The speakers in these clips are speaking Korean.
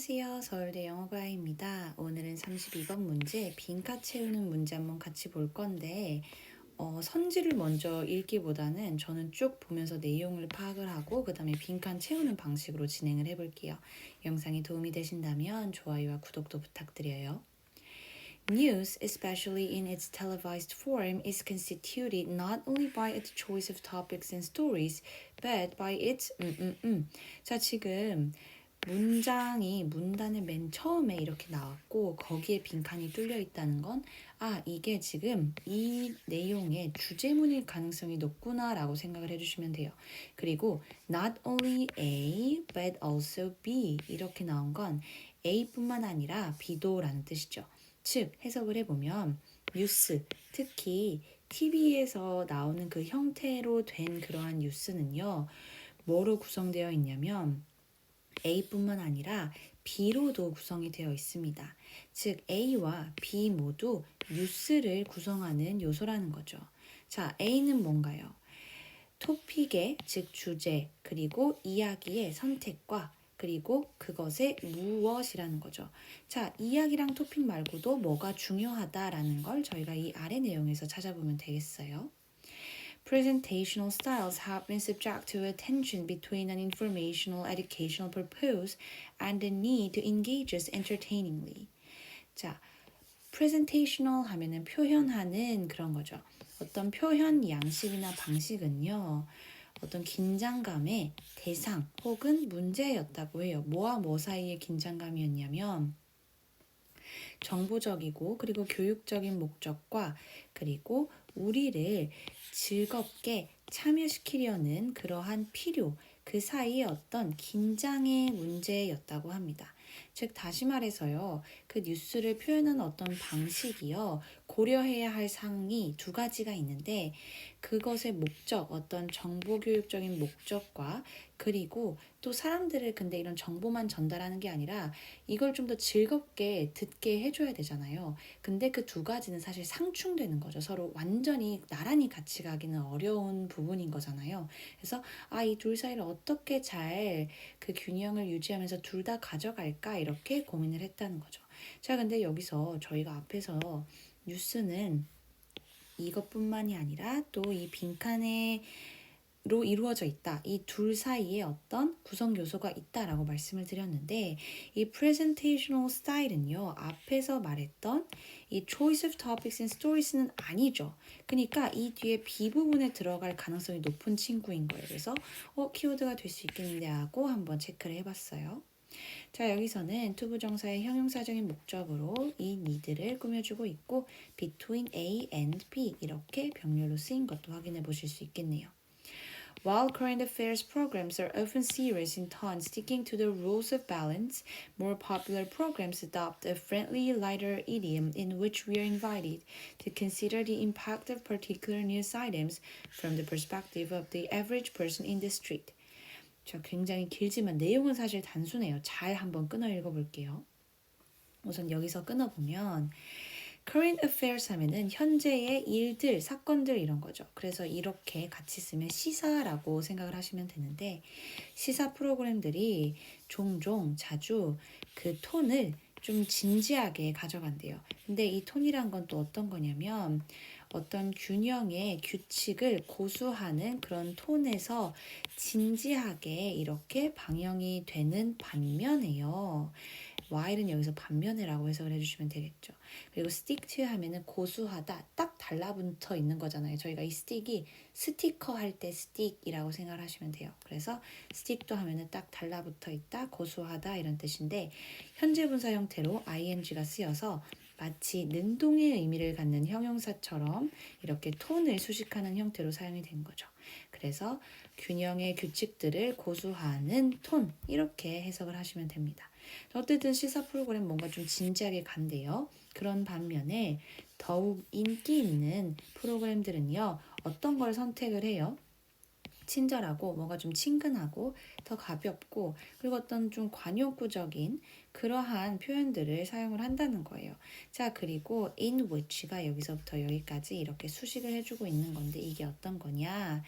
안녕하세요. 서울대 영어과입니다. 오늘은 32번 문제, 빈칸 채우는 문제 한번 같이 볼 건데, 선지를 먼저 읽기보다는 저는 쭉 보면서 내용을 파악을 하고 그 다음에 빈칸 채우는 방식으로 진행을 해볼게요. 영상이 도움이 되신다면 좋아요와 구독도 부탁드려요. News, especially in its televised form, is constituted not only by its choice of topics and stories, but by its 자, 지금 문장이 문단의 맨 처음에 이렇게 나왔고 거기에 빈칸이 뚫려 있다는 건 이게 지금 이 내용의 주제문일 가능성이 높구나 라고 생각을 해주시면 돼요. 그리고 not only A but also B 이렇게 나온 건 A뿐만 아니라 B도 라는 뜻이죠. 즉 해석을 해보면 뉴스, 특히 TV에서 나오는 그 형태로 된 그러한 뉴스는요. 뭐로 구성되어 있냐면 A뿐만 아니라 B로도 구성이 되어 있습니다. 즉 A와 B 모두 뉴스를 구성하는 요소라는 거죠. 자, A는 뭔가요? 토픽의 즉 주제 그리고 이야기의 선택과 그리고 그것의 무엇이라는 거죠. 자, 이야기랑 토픽 말고도 뭐가 중요하다라는 걸 저희가 이 아래 내용에서 찾아보면 되겠어요. Presentational styles have been subject to a tension between an informational educational purpose and the need to engage us entertainingly. 자, presentational 하면은 표현하는 그런 거죠. 어떤 표현 양식이나 방식은요. 어떤 긴장감의 대상 혹은 문제였다고 해요. 뭐와 뭐 사이의 긴장감이었냐면 정보적이고 그리고 교육적인 목적과 그리고 우리를 즐겁게 참여시키려는 그러한 필요, 그 사이에 어떤 긴장의 문제였다고 합니다. 즉 다시 말해서요. 그 뉴스를 표현하는 어떤 방식이요. 고려해야 할 사항이 두 가지가 있는데 그것의 목적, 어떤 정보교육적인 목적과 그리고 또 사람들을 근데 이런 정보만 전달하는 게 아니라 이걸 좀 더 즐겁게 듣게 해줘야 되잖아요. 근데 그 두 가지는 사실 상충되는 거죠. 서로 완전히 나란히 같이 가기는 어려운 부분인 거잖아요. 그래서 이 둘 사이를 어떻게 잘 그 균형을 유지하면서 둘 다 가져갈까 이렇게 고민을 했다는 거죠. 자, 근데 여기서 저희가 앞에서 뉴스는 이것뿐만이 아니라 또 이 빈칸에 로 이루어져 있다. 이 둘 사이에 어떤 구성 요소가 있다라고 말씀을 드렸는데 이 presentational style은요. 앞에서 말했던 이 choice of topics and stories는 아니죠. 그러니까 이 뒤에 B 부분에 들어갈 가능성이 높은 친구인 거예요. 그래서 키워드가 될 수 있겠는데 하고 한번 체크를 해봤어요. 자, 여기서는 투부정사의 형용사적인 목적으로 이 need를 꾸며주고 있고 between A and B 이렇게 병렬로 쓰인 것도 확인해 보실 수 있겠네요. While current affairs programs are often serious in tone, sticking to the rules of balance, more popular programs adopt a friendly, lighter idiom in which we are invited to consider the impact of particular news items from the perspective of the average person in the street. 자, 굉장히 길지만 내용은 사실 단순해요. 잘 한번 끊어 읽어볼게요. 우선 여기서 끊어보면 current affairs 하면은 현재의 일들, 사건들 이런 거죠. 그래서 이렇게 같이 쓰면 시사라고 생각을 하시면 되는데 시사 프로그램들이 종종 자주 그 톤을 좀 진지하게 가져간대요. 근데 이 톤이란 건 또 어떤 거냐면 어떤 균형의 규칙을 고수하는 그런 톤에서 진지하게 이렇게 방영이 되는 반면에요. while은 여기서 반면에라고 해석을 해주시면 되겠죠. 그리고 stick to 하면은 고수하다, 딱 달라붙어 있는 거잖아요. 저희가 이 stick이 스티커 할 때 stick이라고 생각을 하시면 돼요. 그래서 stick도 하면은 딱 달라붙어 있다, 고수하다 이런 뜻인데 현재 분사 형태로 ing가 쓰여서 마치 능동의 의미를 갖는 형용사처럼 이렇게 톤을 수식하는 형태로 사용이 된 거죠. 그래서 균형의 규칙들을 고수하는 톤 이렇게 해석을 하시면 됩니다. 어쨌든 시사 프로그램 뭔가 좀 진지하게 간대요. 그런 반면에 더욱 인기 있는 프로그램들은요. 어떤 걸 선택을 해요? 친절하고 뭔가 좀 친근하고 더 가볍고 그리고 어떤 좀 관용구적인 그러한 표현들을 사용을 한다는 거예요. 자, 그리고 in which가 여기서부터 여기까지 이렇게 수식을 해주고 있는 건데 이게 어떤 거냐?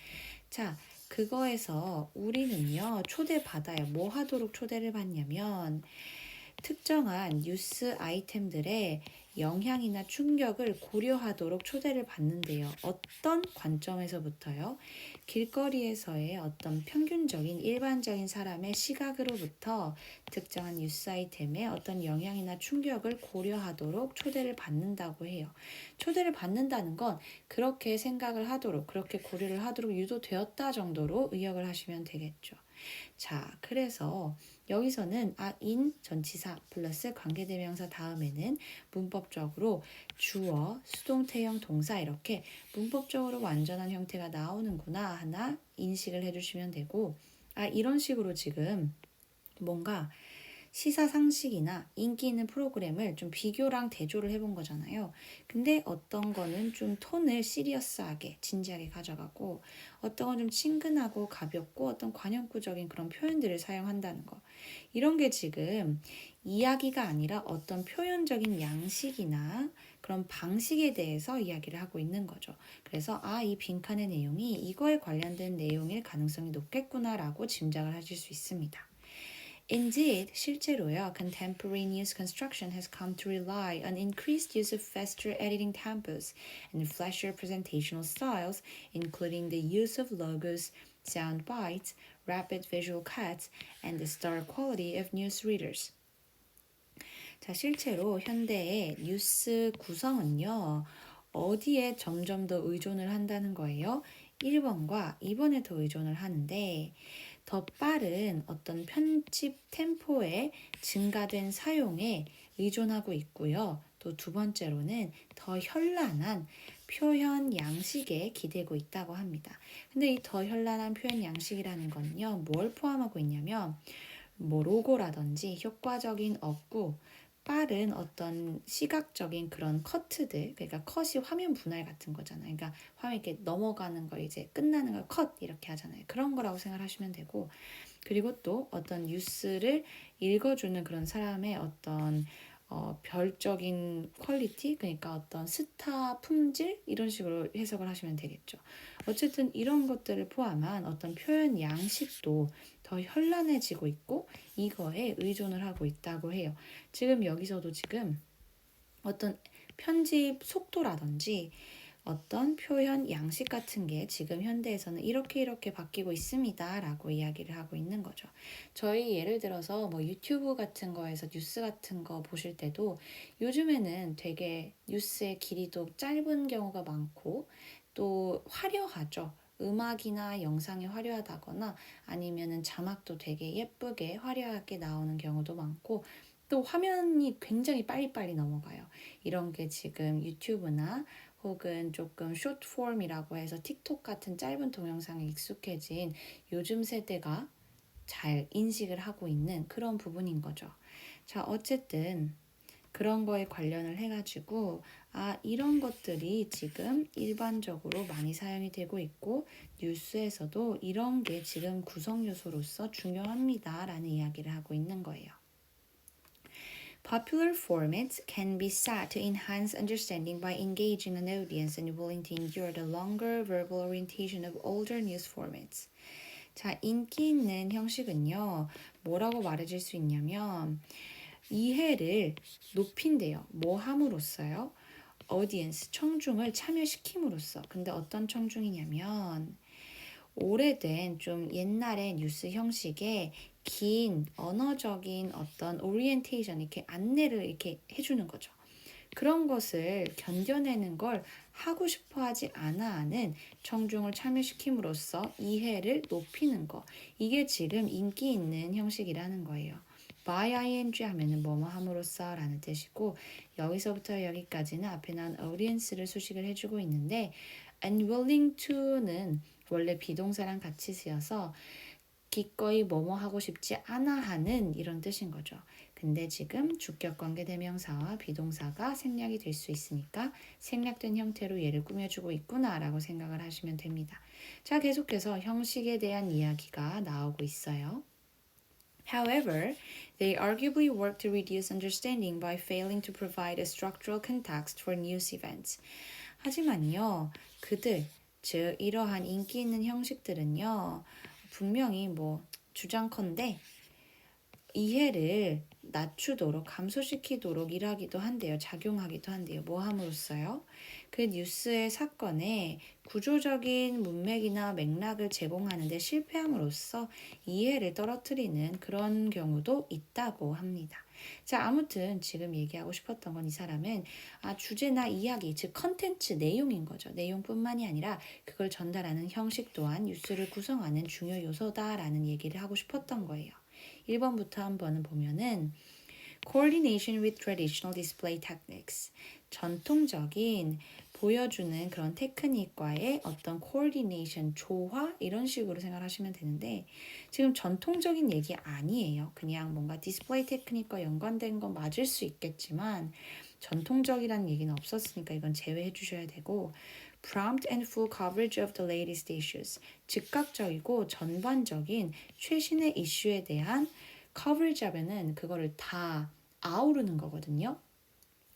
자, 그거에서 우리는요 초대받아요. 뭐 하도록 초대를 받냐면 특정한 뉴스 아이템들의 영향이나 충격을 고려하도록 초대를 받는데요. 어떤 관점에서부터요? 길거리에서의 어떤 평균적인 일반적인 사람의 시각으로부터 특정한 뉴스 아이템의 어떤 영향이나 충격을 고려하도록 초대를 받는다고 해요. 초대를 받는다는 건 그렇게 생각을 하도록, 그렇게 고려를 하도록 유도되었다 정도로 의역을 하시면 되겠죠. 자, 그래서 여기서는 in 전치사 플러스 관계대명사 다음에는 문법적으로 주어, 수동태형 동사 이렇게 문법적으로 완전한 형태가 나오는구나 하나 인식을 해주시면 되고, 이런 식으로 지금 뭔가 시사상식이나 인기 있는 프로그램을 좀 비교랑 대조를 해본 거잖아요. 근데 어떤 거는 좀 톤을 시리어스하게, 진지하게 가져가고 어떤 건 좀 친근하고 가볍고 어떤 관용구적인 그런 표현들을 사용한다는 거. 이런 게 지금 이야기가 아니라 어떤 표현적인 양식이나 그런 방식에 대해서 이야기를 하고 있는 거죠. 그래서 이 빈칸의 내용이 이거에 관련된 내용일 가능성이 높겠구나라고 짐작을 하실 수 있습니다. Indeed, 실제로요, contemporaneous construction has come to rely on increased use of faster editing tempos and flashier presentational styles, including the use of logos, sound bites, rapid visual cuts, and the star quality of newsreaders. 자, 실제로 현대의 뉴스 구성은요, 어디에 점점 더 의존을 한다는 거예요? 1번과 2번에 더 의존을 하는데, 더 빠른 어떤 편집 템포의 증가된 사용에 의존하고 있고요. 또 두 번째로는 더 현란한 표현 양식에 기대고 있다고 합니다. 근데 이 더 현란한 표현 양식이라는 건요, 뭘 포함하고 있냐면, 뭐 로고라든지 효과적인 어구, 빠른 어떤 시각적인 그런 커트들, 그러니까 컷이 화면 분할 같은 거잖아요. 그러니까 화면 이렇게 넘어가는 거 이제 끝나는 걸 컷 이렇게 하잖아요. 그런 거라고 생각하시면 되고, 그리고 또 어떤 뉴스를 읽어주는 그런 사람의 어떤 별적인 퀄리티, 그러니까 어떤 스타 품질 이런 식으로 해석을 하시면 되겠죠. 어쨌든 이런 것들을 포함한 어떤 표현 양식도 더 현란해지고 있고 이거에 의존을 하고 있다고 해요. 지금 여기서도 지금 어떤 편집 속도라든지 어떤 표현 양식 같은 게 지금 현대에서는 이렇게 바뀌고 있습니다 라고 이야기를 하고 있는 거죠. 저희 예를 들어서 뭐 유튜브 같은 거에서 뉴스 같은 거 보실 때도 요즘에는 되게 뉴스의 길이도 짧은 경우가 많고 또 화려하죠. 음악이나 영상이 화려하다거나 아니면은 자막도 되게 예쁘게 화려하게 나오는 경우도 많고 또 화면이 굉장히 빨리빨리 넘어가요. 이런 게 지금 유튜브나 혹은 조금 숏폼이라고 해서 틱톡 같은 짧은 동영상에 익숙해진 요즘 세대가 잘 인식을 하고 있는 그런 부분인 거죠. 자, 어쨌든 그런 거에 관련을 해가지고 이런 것들이 지금 일반적으로 많이 사용이 되고 있고 뉴스에서도 이런 게 지금 구성 요소로서 중요합니다 라는 이야기를 하고 있는 거예요. Popular formats can be set to enhance understanding by engaging an audience and willing to endure the longer verbal orientation of older news formats. 자, 인기 있는 형식은요, 뭐라고 말해줄 수 있냐면, 이해를 높인대요. 뭐 함으로써요? audience, 청중을 참여시킴으로써. 근데 어떤 청중이냐면, 오래된 좀 옛날의 뉴스 형식의 긴 언어적인 어떤 오리엔테이션 이렇게 안내를 이렇게 해주는 거죠. 그런 것을 견뎌내는 걸 하고 싶어 하지 않아 하는 청중을 참여시킴으로써 이해를 높이는 거. 이게 지금 인기 있는 형식이라는 거예요. by ing 하면은 뭐뭐 함으로써 라는 뜻이고 여기서부터 여기까지는 앞에 난 audience를 수식을 해주고 있는데 unwilling to는 원래 비동사랑 같이 쓰여서 기꺼이 뭐뭐 하고 싶지 않아 하는 이런 뜻인 거죠. 근데 지금 주격관계 대명사와 비동사가 생략이 될 수 있으니까 생략된 형태로 얘를 꾸며주고 있구나라고 생각을 하시면 됩니다. 자, 계속해서 형식에 대한 이야기가 나오고 있어요. However, they arguably work to reduce understanding by failing to provide a structural context for news events. 하지만요, 그들, 즉 이러한 인기 있는 형식들은요, 분명히 뭐 주장컨대 이해를 낮추도록 감소시키도록 일하기도 한대요. 작용하기도 한대요. 뭐 함으로써요? 그 뉴스의 사건에 구조적인 문맥이나 맥락을 제공하는 데 실패함으로써 이해를 떨어뜨리는 그런 경우도 있다고 합니다. 자, 아무튼 지금 얘기하고 싶었던 건 이 사람은 주제나 이야기, 즉 컨텐츠 내용인 거죠. 내용뿐만이 아니라 그걸 전달하는 형식 또한 뉴스를 구성하는 중요 요소다라는 얘기를 하고 싶었던 거예요. 1번부터 한번 보면은 Coordination with traditional display techniques. 전통적인 보여주는 그런 테크닉과의 어떤 coordination, 조화 이런 식으로 생각하시면 되는데 지금 전통적인 얘기 아니에요. 그냥 뭔가 디스플레이 테크닉과 연관된 건 맞을 수 있겠지만 전통적이라는 얘기는 없었으니까 이건 제외해 주셔야 되고 prompt and full coverage of the latest issues. 즉각적이고 전반적인 최신의 이슈에 대한 coverage 하면은 그거를 다 아우르는 거거든요.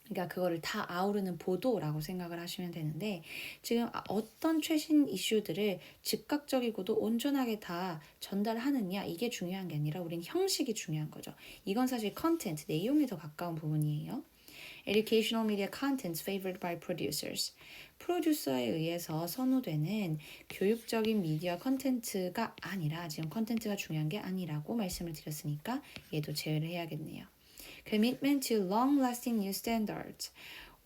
그러니까 그거를 다 아우르는 보도라고 생각을 하시면 되는데 지금 어떤 최신 이슈들을 즉각적이고도 온전하게 다 전달하느냐 이게 중요한 게 아니라 우린 형식이 중요한 거죠. 이건 사실 컨텐트, 내용에 더 가까운 부분이에요. Educational media contents favored by producers. 프로듀서에 의해서 선호되는 교육적인 미디어 컨텐츠가 아니라 지금 컨텐츠가 중요한 게 아니라고 말씀을 드렸으니까 얘도 제외를 해야겠네요. Commitment to long-lasting news standards.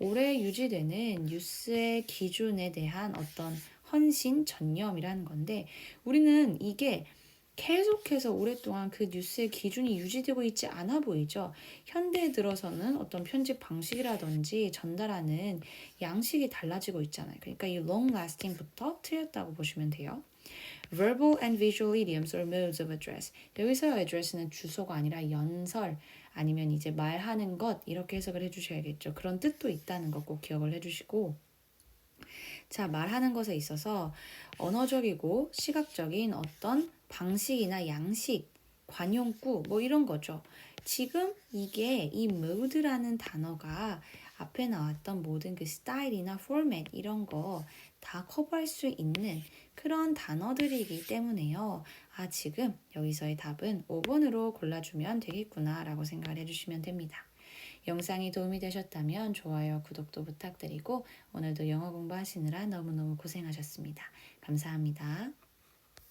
오래 유지되는 뉴스의 기준에 대한 어떤 헌신, 전념이라는 건데 우리는 이게 계속해서 오랫동안 그 뉴스의 기준이 유지되고 있지 않아 보이죠. 현대에 들어서는 어떤 편집 방식이라든지 전달하는 양식이 달라지고 있잖아요. 그러니까 이 long lasting부터 틀렸다고 보시면 돼요. Verbal and visual idioms or modes of address. 여기서 address는 주소가 아니라 연설 아니면 이제 말하는 것 이렇게 해석을 해주셔야겠죠. 그런 뜻도 있다는 거 꼭 기억을 해주시고 자, 말하는 것에 있어서 언어적이고 시각적인 어떤 방식이나 양식, 관용구 뭐 이런 거죠. 지금 이게 이 mode라는 단어가 앞에 나왔던 모든 그 스타일이나 포맷 이런 거 다 커버할 수 있는 그런 단어들이기 때문에요. 지금 여기서의 답은 5번으로 골라주면 되겠구나 라고 생각을 해주시면 됩니다. 영상이 도움이 되셨다면 좋아요, 구독도 부탁드리고 오늘도 영어 공부하시느라 너무너무 고생하셨습니다. 감사합니다.